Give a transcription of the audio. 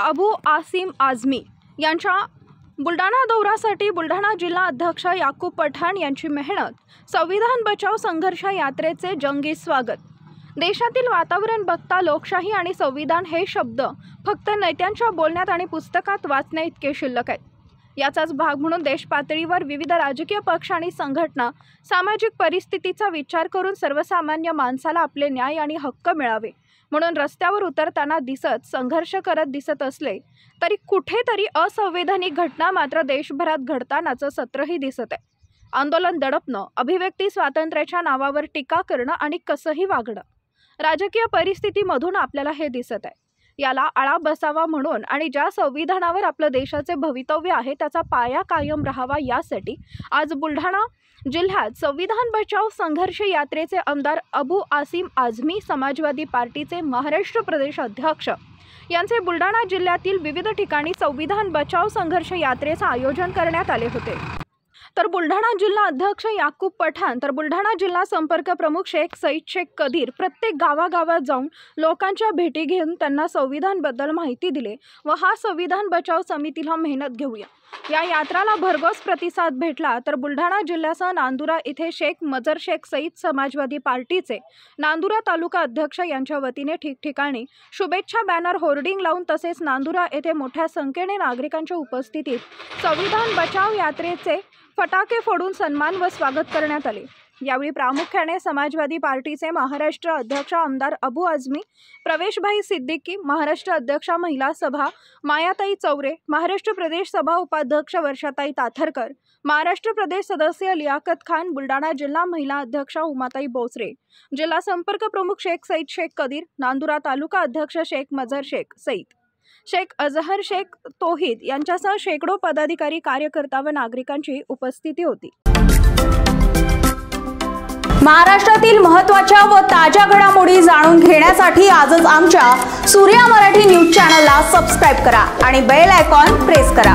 अबू आसिम आझमी यांच्या बुलढाणा दौऱ्यासाठी बुलढाणा जिल्हा अध्यक्ष याकूब पठाण यांची मेहनत, संविधान बचाव संघर्ष यात्रेचे जंगी स्वागत। देशातील वातावरण बघता लोकशाही आणि संविधान हे शब्द फक्त नेत्यांच्या बोलण्यात आणि पुस्तकात वाचण्या इतके शिल्लक आहेत। याचाच भाग म्हणून देश पातळीवर विविध राजकीय पक्ष आणि संघटना सामाजिक परिस्थितीचा विचार करून सर्वसामान्य माणसाला आपले न्याय आणि हक्क मिळावे म्हणून रस्त्यावर उतरताना दिसत संघर्ष करत दिसत असले तरी कुठेतरी असंवैधानिक घटना मात्र देशभरात घडतानाचं सत्रही दिसत आहे। आंदोलन दडपणं, अभिव्यक्ती स्वातंत्र्याच्या नावावर टीका करणं आणि कसंही वागणं, राजकीय परिस्थितीमधून आपल्याला हे दिसत आहे। याला आळा बसावा म्हणून आणि ज्या संविधानावर आपल्या देशाचे भवितव्य आहे त्याचा पाया कायम राहावा यासाठी आज बुलढाणा जिल्ह्यात संविधान बचाव संघर्ष यात्रेचे आमदार अबू आसिम आझमी समाजवादी पार्टीचे महाराष्ट्र प्रदेश अध्यक्ष यांचे बुलढाणा जिल्ह्यातील विविध ठिकाणी संविधान बचाव संघर्ष यात्रेचे आयोजन करण्यात आले होते। तर बुलढाणा जिल्हा अध्यक्ष याकूब पठाण तर बुलढाणा जिल्हा संपर्क प्रमुख शेख सईद शेख कदीर प्रत्येक गावागावात जाऊन लोकांच्या भेटी घेऊन त्यांना संविधानबद्दल माहिती दिले व हा संविधान बचाव समितीला मेहनत घेऊया या यात्राला भरघोस प्रतिसाद भेटला। तर बुलढाणा जिल्ह्यासह नांदुरा येथे शेख मजर शेख सईद समाजवादी पार्टीचे नांदुरा तालुका अध्यक्ष यांच्या वतीने ठिकठिकाणी शुभेच्छा बॅनर होर्डिंग लावून तसेच नांदुरा येथे मोठ्या संख्येने नागरिकांच्या उपस्थितीत संविधान बचाव यात्रेचे फटाके फोडून सन्मान व स्वागत करण्यात आले। यावेळी प्रामुख्याने समाजवादी पार्टीचे महाराष्ट्र अध्यक्ष आमदार अबू आझमी, प्रवेशभाई सिद्दीकी, महाराष्ट्र अध्यक्ष महिला सभा मायाताई चौरे, महाराष्ट्र प्रदेश सभा उपाध्यक्ष वर्षाताई ताथरकर, महाराष्ट्र प्रदेश सदस्य लियाकत खान, बुलढाणा जिल्हा महिला अध्यक्ष उमाताई बोसरे, जिल्हा संपर्क प्रमुख शेख सईद शेख कदीर, नांदुरा तालुका अध्यक्ष शेख मजर शेख सईद, शेख अजहर शेख तोहीद यांच्यासह शेकडो पदाधिकारी, कार्यकर्ता व नागरिकांची उपस्थिती होती। महाराष्ट्रातील महत्त्वाच्या व ताज्या घडामोडी जाणून घेण्यासाठी आजच आमच्या सूर्या मराठी न्यूज चॅनलला सबस्क्राइब करा आणि बेल आयकॉन प्रेस करा।